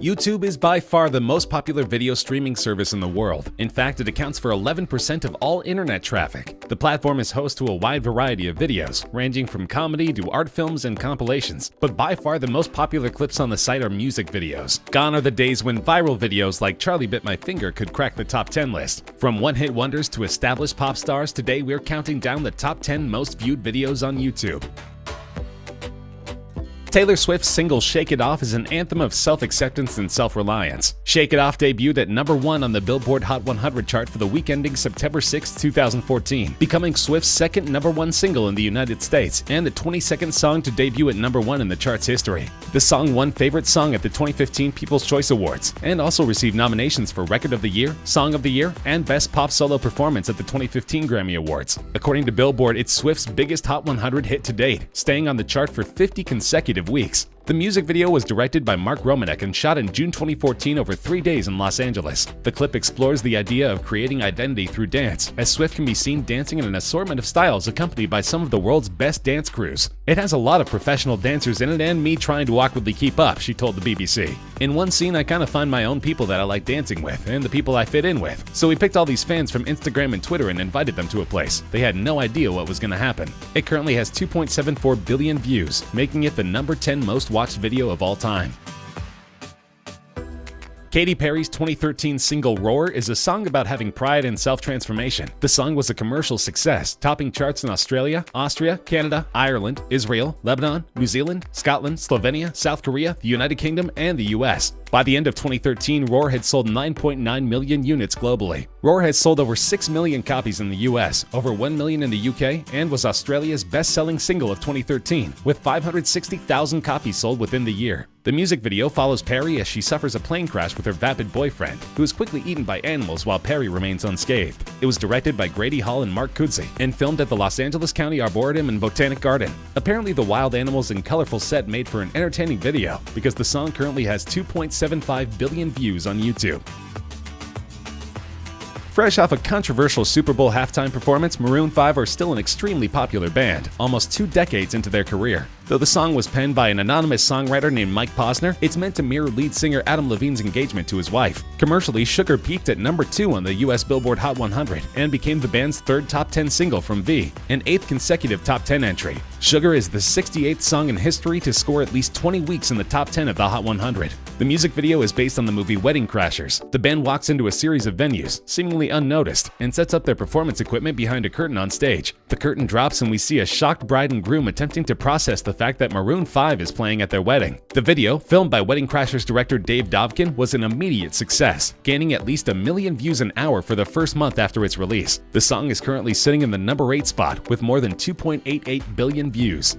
YouTube is by far the most popular video streaming service in the world. In fact, it accounts for 11% of all internet traffic. The platform is host to a wide variety of videos, ranging from comedy to art films and compilations. But by far the most popular clips on the site are music videos. Gone are the days when viral videos like Charlie Bit My Finger could crack the top 10 list. From one-hit wonders to established pop stars, today we're counting down the top 10 most viewed videos on YouTube. Taylor Swift's single Shake It Off is an anthem of self-acceptance and self-reliance. Shake It Off debuted at number 1 on the Billboard Hot 100 chart for the week ending September 6, 2014, becoming Swift's second number 1 single in the United States and the 22nd song to debut at number 1 in the chart's history. The song won Favorite Song at the 2015 People's Choice Awards and also received nominations for Record of the Year, Song of the Year, and Best Pop Solo Performance at the 2015 Grammy Awards. According to Billboard, it's Swift's biggest Hot 100 hit to date, staying on the chart for 50 consecutive weeks. The music video was directed by Mark Romanek and shot in June 2014 over 3 days in Los Angeles. The clip explores the idea of creating identity through dance, as Swift can be seen dancing in an assortment of styles accompanied by some of the world's best dance crews. It has a lot of professional dancers in it and me trying to awkwardly keep up, she told the BBC. In one scene, I kind of find my own people that I like dancing with and the people I fit in with. So we picked all these fans from Instagram and Twitter and invited them to a place. They had no idea what was going to happen. It currently has 2.74 billion views, making it the number 10 most watched video of all time. Katy Perry's 2013 single Roar is a song about having pride and self-transformation. The song was a commercial success, topping charts in Australia, Austria, Canada, Ireland, Israel, Lebanon, New Zealand, Scotland, Slovenia, South Korea, the United Kingdom, and the US. By the end of 2013, Roar had sold 9.9 million units globally. Roar has sold over 6 million copies in the US, over 1 million in the UK, and was Australia's best-selling single of 2013, with 560,000 copies sold within the year. The music video follows Perry as she suffers a plane crash with her vapid boyfriend, who is quickly eaten by animals while Perry remains unscathed. It was directed by Grady Hall and Mark Kudzi and filmed at the Los Angeles County Arboretum and Botanic Garden. Apparently, the wild animals and colorful set made for an entertaining video because the song currently has 2.75 billion views on YouTube. Fresh off a controversial Super Bowl halftime performance, Maroon 5 are still an extremely popular band, almost 2 decades into their career. Though the song was penned by an anonymous songwriter named Mike Posner, it's meant to mirror lead singer Adam Levine's engagement to his wife. Commercially, Sugar peaked at number 2 on the US Billboard Hot 100 and became the band's 3rd top 10 single from V, an 8th consecutive top 10 entry. Sugar is the 68th song in history to score at least 20 weeks in the top 10 of the Hot 100. The music video is based on the movie Wedding Crashers. The band walks into a series of venues, seemingly unnoticed, and sets up their performance equipment behind a curtain on stage. The curtain drops and we see a shocked bride and groom attempting to process the fact that Maroon 5 is playing at their wedding. The video, filmed by Wedding Crashers director Dave Dovkin, was an immediate success, gaining at least 1 million views an hour for the first month after its release. The song is currently sitting in the number 8 spot with more than 2.88 billion views.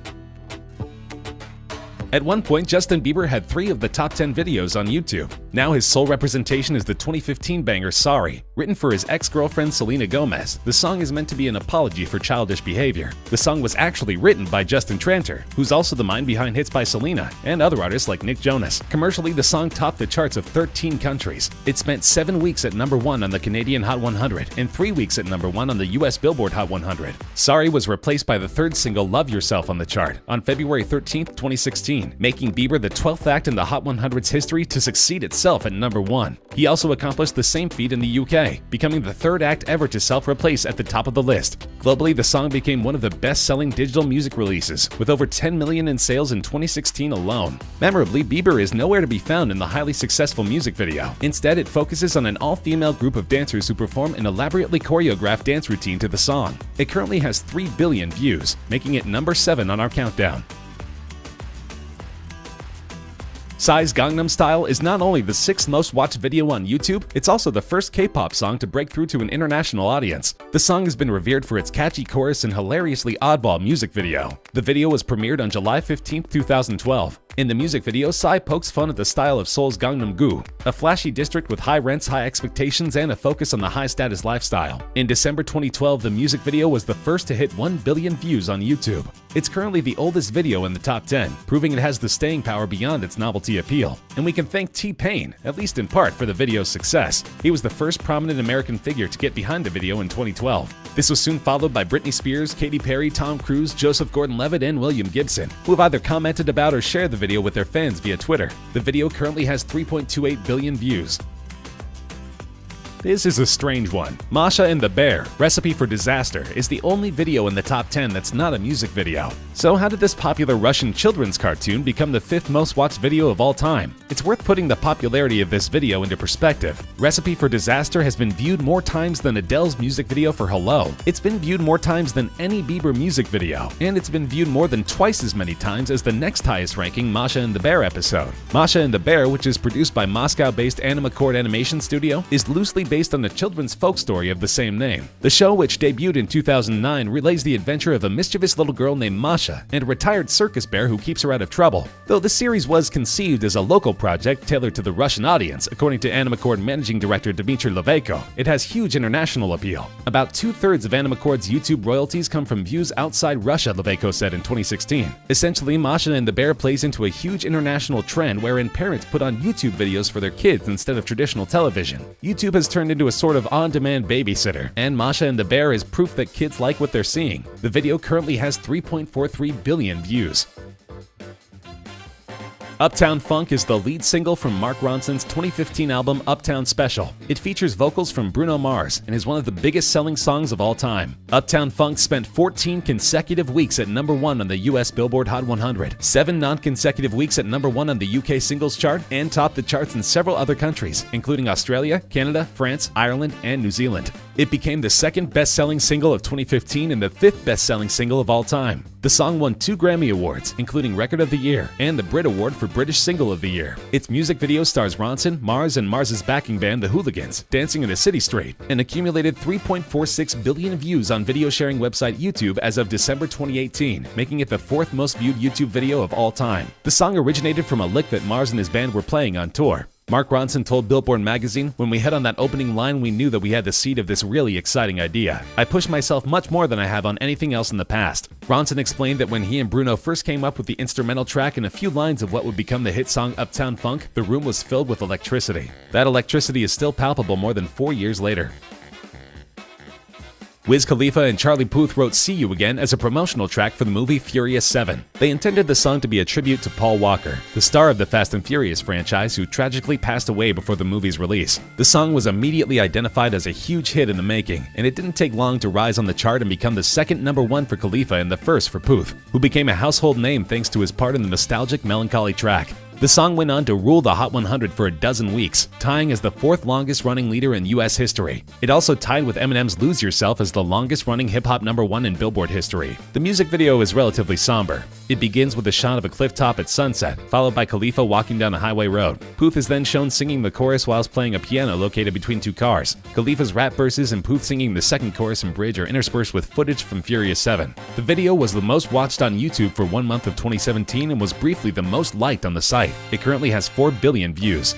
At one point, Justin Bieber had 3 of the top 10 videos on YouTube. Now his sole representation is the 2015 banger Sorry. Written for his ex-girlfriend Selena Gomez, the song is meant to be an apology for childish behavior. The song was actually written by Justin Tranter, who's also the mind behind hits by Selena and other artists like Nick Jonas. Commercially, the song topped the charts of 13 countries. It spent 7 weeks at number 1 on the Canadian Hot 100 and 3 weeks at number 1 on the US Billboard Hot 100. Sorry was replaced by the 3rd single Love Yourself on the chart on February 13, 2016. Making Bieber the 12th act in the Hot 100's history to succeed itself at number 1. He also accomplished the same feat in the UK, becoming the 3rd act ever to self-replace at the top of the list. Globally, the song became one of the best-selling digital music releases, with over 10 million in sales in 2016 alone. Memorably, Bieber is nowhere to be found in the highly successful music video. Instead, it focuses on an all-female group of dancers who perform an elaborately choreographed dance routine to the song. It currently has 3 billion views, making it number 7 on our countdown. Psy's Gangnam Style is not only the 6th most watched video on YouTube, it's also the first K-pop song to break through to an international audience. The song has been revered for its catchy chorus and hilariously oddball music video. The video was premiered on July 15, 2012. In the music video, Psy pokes fun at the style of Seoul's Gangnam-gu, a flashy district with high rents, high expectations, and a focus on the high-status lifestyle. In December 2012, the music video was the first to hit 1 billion views on YouTube. It's currently the oldest video in the top 10, proving it has the staying power beyond its novelty appeal. And we can thank T-Pain, at least in part, for the video's success. He was the first prominent American figure to get behind the video in 2012. This was soon followed by Britney Spears, Katy Perry, Tom Cruise, Joseph Gordon-Levitt, and William Gibson, who have either commented about or shared the video with their fans via Twitter. The video currently has 3.28 billion views. This is a strange one. Masha and the Bear, Recipe for Disaster, is the only video in the top 10 that's not a music video. So how did this popular Russian children's cartoon become the 5th most watched video of all time? It's worth putting the popularity of this video into perspective. Recipe for Disaster has been viewed more times than Adele's music video for Hello. It's been viewed more times than any Bieber music video. And it's been viewed more than twice as many times as the next highest ranking Masha and the Bear episode. Masha and the Bear, which is produced by Moscow-based Animacord Animation Studio, is loosely based on the children's folk story of the same name. The show, which debuted in 2009, relays the adventure of a mischievous little girl named Masha and a retired circus bear who keeps her out of trouble. Though the series was conceived as a local project tailored to the Russian audience, according to Animacord managing director Dmitry Levayko, it has huge international appeal. About 2/3 of Animacord's YouTube royalties come from views outside Russia, Levayko said in 2016. Essentially, Masha and the Bear plays into a huge international trend wherein parents put on YouTube videos for their kids instead of traditional television. YouTube has turned into a sort of on-demand babysitter, and Masha and the Bear is proof that kids like what they're seeing. The video currently has 3.43 billion views. Uptown Funk is the lead single from Mark Ronson's 2015 album Uptown Special. It features vocals from Bruno Mars and is one of the biggest selling songs of all time. Uptown Funk spent 14 consecutive weeks at #1 on the US Billboard Hot 100, 7 non-consecutive weeks at #1 on the UK Singles Chart, and topped the charts in several other countries, including Australia, Canada, France, Ireland, and New Zealand. It became the 2nd best-selling single of 2015 and the 5th best-selling single of all time. The song won 2 Grammy Awards, including Record of the Year and the Brit Award for British Single of the Year. Its music video stars Ronson, Mars, and Mars's backing band, The Hooligans, dancing in a city street, and accumulated 3.46 billion views on video sharing website YouTube as of December 2018, making it the 4th most viewed YouTube video of all time. The song originated from a lick that Mars and his band were playing on tour. Mark Ronson told Billboard magazine, "When we hit on that opening line, we knew that we had the seed of this really exciting idea. I pushed myself much more than I have on anything else in the past." Ronson explained that when he and Bruno first came up with the instrumental track and a few lines of what would become the hit song Uptown Funk, the room was filled with electricity. That electricity is still palpable more than 4 years later. Wiz Khalifa and Charlie Puth wrote "See You Again" as a promotional track for the movie Furious 7. They intended the song to be a tribute to Paul Walker, the star of the Fast and Furious franchise, who tragically passed away before the movie's release. The song was immediately identified as a huge hit in the making, and it didn't take long to rise on the chart and become the 2nd #1 for Khalifa and the 1st for Puth, who became a household name thanks to his part in the nostalgic melancholy track. The song went on to rule the Hot 100 for a dozen weeks, tying as the 4th longest-running leader in US history. It also tied with Eminem's Lose Yourself as the longest-running hip-hop #1 in Billboard history. The music video is relatively somber. It begins with a shot of a cliff top at sunset, followed by Khalifa walking down a highway road. Puth is then shown singing the chorus whilst playing a piano located between 2 cars. Khalifa's rap verses and Puth singing the second chorus and bridge are interspersed with footage from Furious 7. The video was the most watched on YouTube for 1 month of 2017 and was briefly the most liked on the site. It currently has 4 billion views.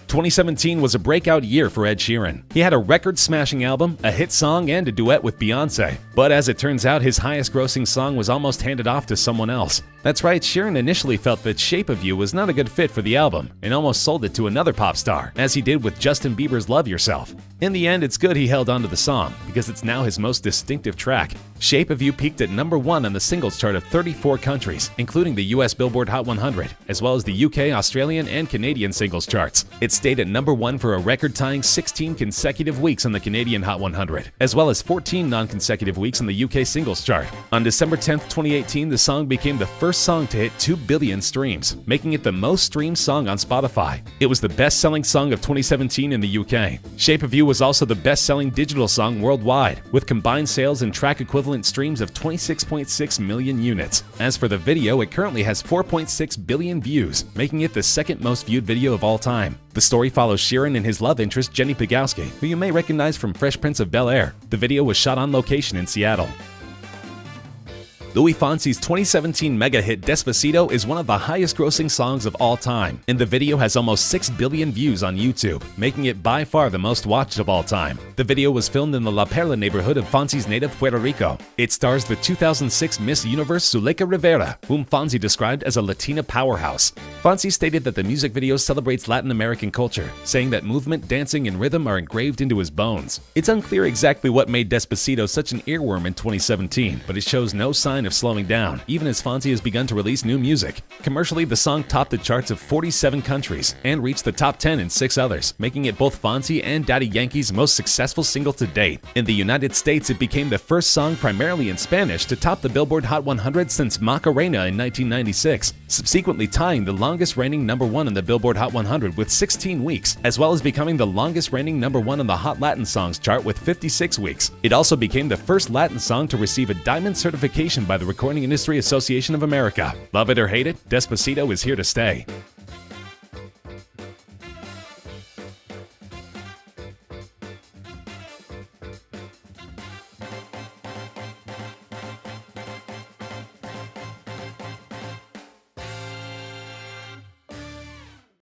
2017 was a breakout year for Ed Sheeran. He had a record-smashing album, a hit song, and a duet with Beyoncé. But as it turns out, his highest-grossing song was almost handed off to someone else. That's right, Sheeran initially felt that Shape of You was not a good fit for the album, and almost sold it to another pop star, as he did with Justin Bieber's Love Yourself. In the end, it's good he held onto the song, because it's now his most distinctive track. Shape of You peaked at #1 on the singles chart of 34 countries, including the US Billboard Hot 100, as well as the UK, Australian, and Canadian singles charts. It stayed at #1 for a record-tying 16 consecutive weeks on the Canadian Hot 100, as well as 14 non-consecutive weeks on the UK singles chart. On December 10th, 2018, the song became the first song to hit 2 billion streams, making it the most streamed song on Spotify. It was the best-selling song of 2017 in the UK. Shape of You was also the best-selling digital song worldwide, with combined sales and track equivalent streams of 26.6 million units. As for the video, it currently has 4.6 billion views, making it the 2nd most viewed video of all time. The story follows Sheeran and his love interest Jenny Pegowski, who you may recognize from Fresh Prince of Bel-Air. The video was shot on location in Seattle. Luis Fonsi's 2017 mega hit Despacito is one of the highest-grossing songs of all time, and the video has almost 6 billion views on YouTube, making it by far the most watched of all time. The video was filmed in the La Perla neighborhood of Fonsi's native Puerto Rico. It stars the 2006 Miss Universe Zuleika Rivera, whom Fonsi described as a Latina powerhouse. Fonsi stated that the music video celebrates Latin American culture, saying that movement, dancing, and rhythm are engraved into his bones. It's unclear exactly what made Despacito such an earworm in 2017, but it shows no sign of slowing down, even as Fonsi has begun to release new music. Commercially, the song topped the charts of 47 countries and reached the top 10 in 6 others, making it both Fonsi and Daddy Yankee's most successful single to date. In the United States, it became the first song primarily in Spanish to top the Billboard Hot 100 since Macarena in 1996, subsequently tying the longest reigning #1 on the Billboard Hot 100 with 16 weeks, as well as becoming the longest reigning #1 on the Hot Latin Songs chart with 56 weeks. It also became the first Latin song to receive a diamond certification by the Recording Industry Association of America. Love it or hate it, Despacito is here to stay.